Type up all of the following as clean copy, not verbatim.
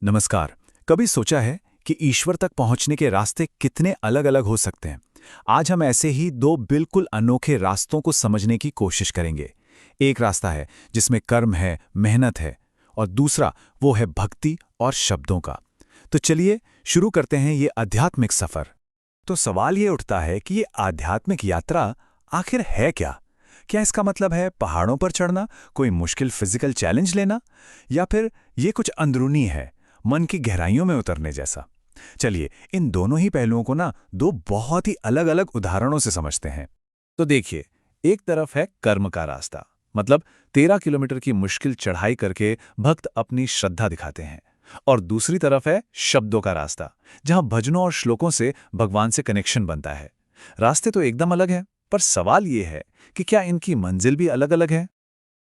नमस्कार। कभी सोचा है कि ईश्वर तक पहुंचने के रास्ते कितने अलग-अलग हो सकते हैं? आज हम ऐसे ही दो बिल्कुल अनोखे रास्तों को समझने की कोशिश करेंगे। एक रास्ता है जिसमें कर्म है, मेहनत है, और दूसरा वो है भक्ति और शब्दों का। तो चलिए शुरू करते हैं ये आध्यात्मिक सफर। तो सवाल ये उठता है कि ये आध्यात्मिक यात्रा आखिर है क्या? क्या इसका मतलब है पहाड़ों पर चढ़ना, कोई मुश्किल फिजिकल चैलेंज लेना, या फिर ये कुछ अंदरूनी है, मन की गहराइयों में उतरने जैसा? चलिए इन दोनों ही पहलुओं को ना दो बहुत ही अलग-अलग उदाहरणों से समझते हैं। तो देखिए, एक तरफ है कर्म का रास्ता, मतलब 13 किलोमीटर की मुश्किल चढ़ाई करके भक्त अपनी श्रद्धा दिखाते हैं। और दूसरी तरफ है शब्दों का रास्ता, जहां भजनों और श्लोकों से भगवान से कनेक्शन बनता है। रास्ते तो एकदम अलग हैं, पर सवाल ये है कि क्या इनकी मंजिल भी अलग-अलग है?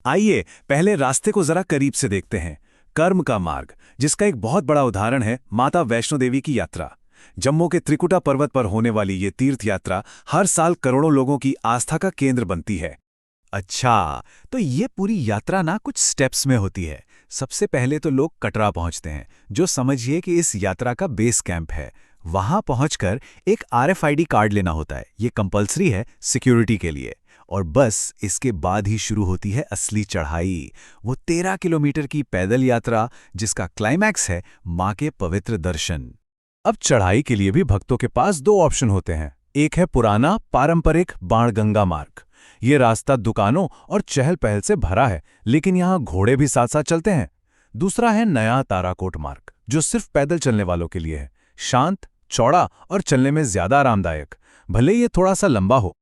आइए पहले रास्ते को जरा करीब से देखते हैं। कर्म का मार्ग, जिसका एक बहुत बड़ा उदाहरण है माता वैष्णो देवी की यात्रा। जम्मू के त्रिकुटा पर्वत पर होने वाली ये तीर्थ यात्रा हर साल करोड़ों लोगों की आस्था का केंद्र बनती है। अच्छा, तो ये पूरी यात्रा ना कुछ स्टेप्स में होती है। सबसे पहले तो लोग कटरा पहुंचते हैं, जो समझिए कि इस यात्रा का बेस कैंप है। वहां पहुंचकर एक आरएफआईडी कार्ड लेना होता है। ये कंपलसरी है सिक्योरिटी के लिए। और बस इसके बाद ही शुरू होती है असली चढ़ाई, वो 13 किलोमीटर की पैदल यात्रा, जिसका क्लाइमैक्स है मां के पवित्र दर्शन। अब चढ़ाई के लिए भी भक्तों के पास दो ऑप्शन होते हैं। एक है पुराना पारंपरिक बाणगंगा मार्ग। ये रास्ता दुकानों और चहल पहल से भरा है, लेकिन यहाँ घोड़े भी साथ साथ चलते हैं। दूसरा है नया ताराकोट मार्ग, जो सिर्फ पैदल चलने वालों के लिए है। शांत, चौड़ा और चलने में ज्यादा आरामदायक, भले ये थोड़ा सा लंबा हो।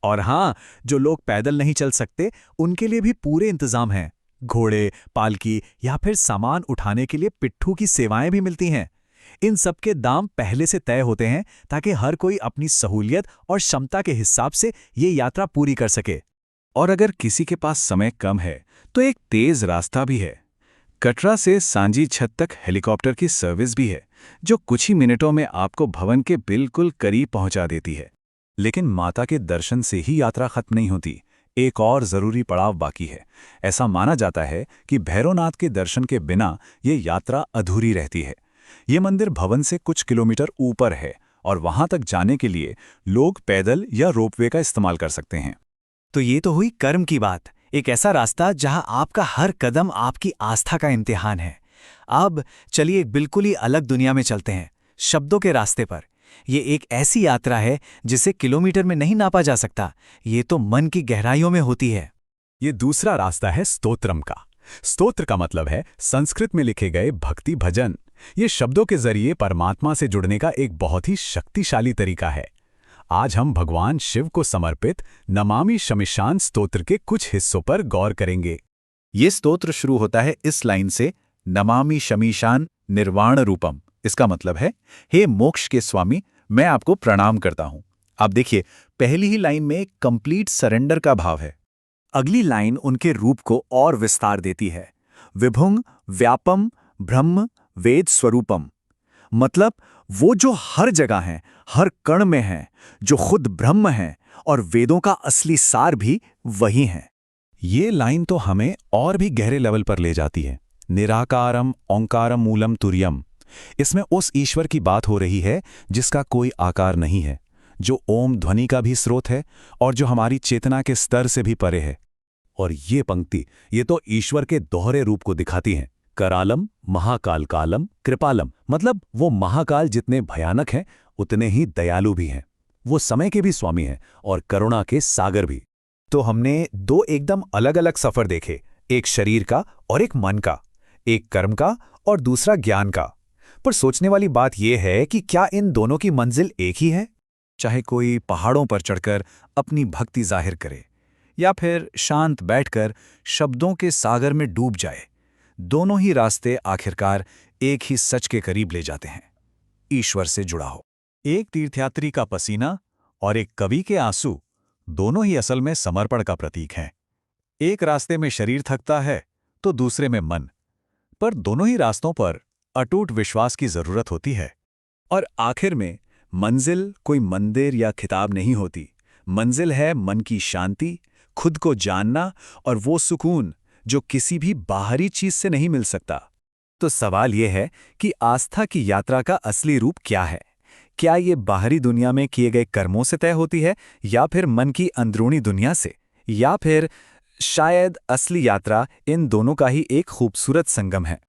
और हाँ, जो लोग पैदल नहीं चल सकते, उनके लिए भी पूरे इंतजाम हैं। घोड़े, पालकी या फिर सामान उठाने के लिए पिट्ठू की सेवाएं भी मिलती हैं। इन सब के दाम पहले से तय होते हैं, ताकि हर कोई अपनी सहूलियत और क्षमता के हिसाब से ये यात्रा पूरी कर सके। और अगर किसी के पास समय कम है, तो एक तेज रास्ता भी है। कटरा से सांची छत तक हेलीकॉप्टर की सर्विस भी है, जो कुछ ही मिनटों में आपको भवन के बिल्कुल करीब पहुंचा देती है। लेकिन माता के दर्शन से ही यात्रा खत्म नहीं होती। एक और जरूरी पड़ाव बाकी है। ऐसा माना जाता है कि भैरवनाथ के दर्शन के बिना ये यात्रा अधूरी रहती है। ये मंदिर भवन से कुछ किलोमीटर ऊपर है, और वहां तक जाने के लिए लोग पैदल या रोपवे का इस्तेमाल कर सकते हैं। तो ये तो हुई कर्म की बात, एक ऐसा रास्ता जहां आपका हर कदम आपकी आस्था का इम्तिहान है। अब चलिए एक बिल्कुल ही अलग दुनिया में चलते हैं, शब्दों के रास्ते पर। ये एक ऐसी यात्रा है जिसे किलोमीटर में नहीं नापा जा सकता, ये तो मन की गहराइयों में होती है। ये दूसरा रास्ता है स्तोत्रम का। स्तोत्र का मतलब है संस्कृत में लिखे गए भक्ति भजन। ये शब्दों के जरिए परमात्मा से जुड़ने का एक बहुत ही शक्तिशाली तरीका है। आज हम भगवान शिव को समर्पित नमामि शमिशान स्तोत्र के कुछ हिस्सों पर गौर करेंगे। ये स्तोत्र शुरू होता है इस लाइन से, नमामि शमीशान निर्वाण रूपम। इसका मतलब है, हे मोक्ष के स्वामी, मैं आपको प्रणाम करता हूं। आप देखिए, पहली ही लाइन में कंप्लीट सरेंडर का भाव है। अगली लाइन उनके रूप को और विस्तार देती है, विभुंग व्यापम ब्रह्म वेद स्वरूपम। मतलब वो जो हर जगह हैं, हर कण में हैं, जो खुद ब्रह्म हैं और वेदों का असली सार भी वही हैं। ये लाइन तो हमें और भी गहरे लेवल पर ले जाती है। निराकारम ओंकारम मूलम तुर्यम। इसमें उस ईश्वर की बात हो रही है जिसका कोई आकार नहीं है, जो ओम ध्वनि का भी स्रोत है और जो हमारी चेतना के स्तर से भी परे है। और ये पंक्ति, ये तो ईश्वर के दोहरे रूप को दिखाती है। करालम महाकाल कालम कृपालम, मतलब वो महाकाल जितने भयानक हैं उतने ही दयालु भी हैं। वो समय के भी स्वामी हैं और करुणा के सागर भी। तो हमने दो एकदम अलग अलग सफर देखे, एक शरीर का और एक मन का, एक कर्म का और दूसरा ज्ञान का। पर सोचने वाली बात यह है कि क्या इन दोनों की मंजिल एक ही है? चाहे कोई पहाड़ों पर चढ़कर अपनी भक्ति जाहिर करे, या फिर शांत बैठकर शब्दों के सागर में डूब जाए, दोनों ही रास्ते आखिरकार एक ही सच के करीब ले जाते हैं, ईश्वर से जुड़ा हो। एक तीर्थयात्री का पसीना और एक कवि के आंसू, दोनों ही असल में समर्पण का प्रतीक हैं। एक रास्ते में शरीर थकता है तो दूसरे में मन, पर दोनों ही रास्तों पर अटूट विश्वास की जरूरत होती है। और आखिर में मंजिल कोई मंदिर या खिताब नहीं होती। मंजिल है मन की शांति, खुद को जानना और वो सुकून जो किसी भी बाहरी चीज से नहीं मिल सकता। तो सवाल ये है कि आस्था की यात्रा का असली रूप क्या है? क्या ये बाहरी दुनिया में किए गए कर्मों से तय होती है, या फिर मन की अंदरूनी दुनिया से, या फिर शायद असली यात्रा इन दोनों का ही एक खूबसूरत संगम है?